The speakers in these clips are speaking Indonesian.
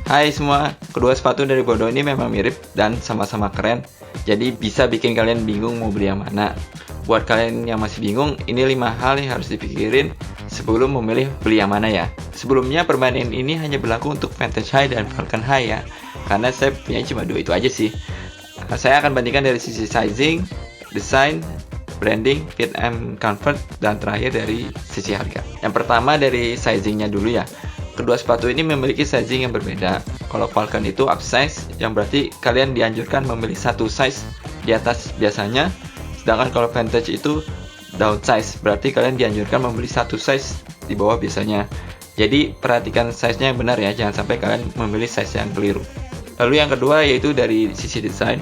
Hai semua, kedua sepatu dari Brodo ini memang mirip dan sama-sama keren. Jadi bisa bikin kalian bingung mau beli yang mana. Buat kalian yang masih bingung, ini 5 hal yang harus dipikirin sebelum memilih beli yang mana ya. Sebelumnya perbandingan ini hanya berlaku untuk Vantage High dan Falcon High ya. Karena saya punya cuma 2 itu aja sih. Saya akan bandingkan dari sisi sizing, desain, branding, fit and comfort, dan terakhir dari sisi harga. Yang pertama dari sizingnya dulu ya. Kedua sepatu ini memiliki sizing yang berbeda. Kalau Falcon itu up size, yang berarti kalian dianjurkan memilih satu size di atas biasanya. Sedangkan kalau Vantage itu down size, berarti kalian dianjurkan membeli satu size di bawah biasanya. Jadi perhatikan size-nya yang benar ya, jangan sampai kalian memilih size yang keliru. Lalu yang kedua yaitu dari sisi desain.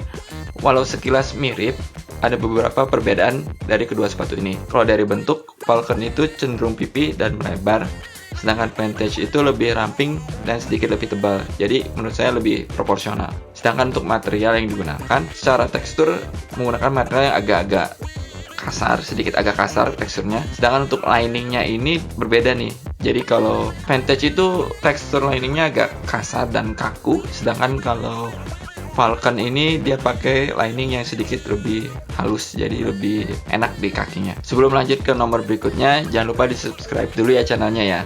Walau sekilas mirip, ada beberapa perbedaan dari kedua sepatu ini. Kalau dari bentuk, Falcon itu cenderung pipi dan melebar, sedangkan Vantage itu lebih ramping dan sedikit lebih tebal. Jadi menurut saya lebih proporsional. Sedangkan untuk material yang digunakan, secara tekstur menggunakan material yang agak-agak kasar, sedikit agak kasar teksturnya. Sedangkan untuk liningnya ini berbeda nih. Jadi kalau Vantage itu tekstur liningnya agak kasar dan kaku, sedangkan kalau Falcon ini dia pakai lining yang sedikit lebih halus, jadi lebih enak di kakinya. Sebelum lanjut ke nomor berikutnya, jangan lupa di subscribe dulu ya channelnya ya.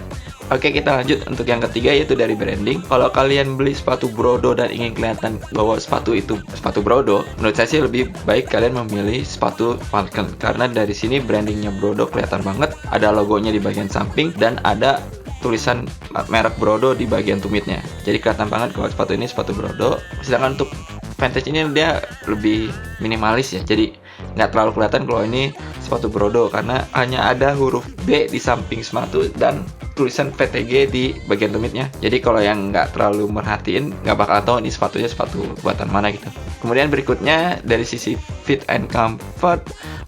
Oke, kita lanjut untuk yang ketiga yaitu dari branding. Kalau kalian beli sepatu Brodo dan ingin kelihatan bahwa sepatu itu sepatu Brodo, menurut saya sih lebih baik kalian memilih sepatu Falcon. Karena dari sini brandingnya Brodo kelihatan banget, ada logonya di bagian samping dan ada tulisan merek Brodo di bagian tumitnya. Jadi kelihatan banget kalau sepatu ini sepatu Brodo. Sedangkan untuk Vantage ini dia lebih minimalis ya. Jadi nggak terlalu kelihatan kalau ini sepatu Brodo karena hanya ada huruf B di samping sepatu dan tulisan VTG di bagian tumitnya. Jadi kalau yang nggak terlalu merhatiin nggak bakal tahu ini sepatunya sepatu buatan mana gitu. Kemudian berikutnya dari sisi fit and comfort,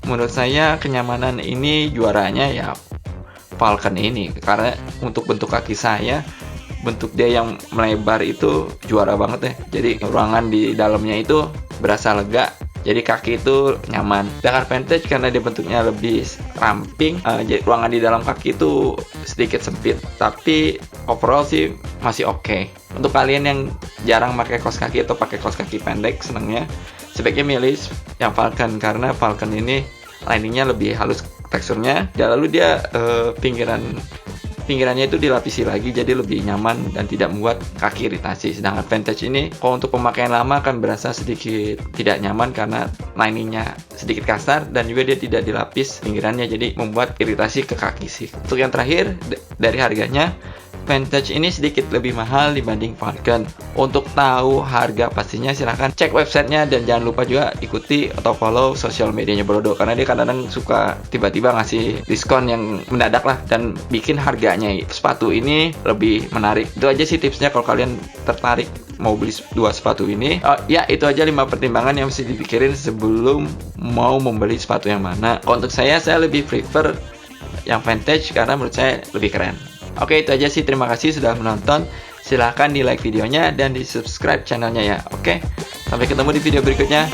menurut saya kenyamanan ini juaranya ya Falcon ini, karena untuk bentuk kaki saya, bentuk dia yang melebar itu juara banget ya. Jadi ruangan di dalamnya itu berasa lega, jadi kaki itu nyaman. Sedangkan Vantage karena dia bentuknya lebih ramping, jadi ruangan di dalam kaki itu sedikit sempit, tapi overall sih masih oke. Untuk kalian yang jarang pakai kaos kaki atau pakai kaos kaki pendek senangnya, sebaiknya milih yang Falcon karena Falcon ini liningnya lebih halus teksturnya, dan lalu dia pinggirannya itu dilapisi lagi jadi lebih nyaman dan tidak membuat kaki iritasi. Sedangkan Vantage ini kalau untuk pemakaian lama akan berasa sedikit tidak nyaman karena liningnya sedikit kasar dan juga dia tidak dilapis pinggirannya, jadi membuat iritasi ke kaki sih. Untuk yang terakhir dari harganya, Vantage ini sedikit lebih mahal dibanding Falcon. Untuk tahu harga pastinya silahkan cek websitenya dan jangan lupa juga ikuti atau follow sosial medianya Brodo karena dia kadang-kadang suka tiba-tiba ngasih diskon yang mendadak lah dan bikin harganya sepatu ini lebih menarik. Itu aja sih tipsnya kalau kalian tertarik mau beli 2 sepatu ini. Ya itu aja 5 pertimbangan yang mesti dipikirin sebelum mau membeli sepatu yang mana. Untuk saya lebih prefer yang Vantage karena menurut saya lebih keren. Oke, itu aja sih. Terima kasih sudah menonton. Silahkan di like videonya dan di subscribe channelnya ya. Oke, sampai ketemu di video berikutnya.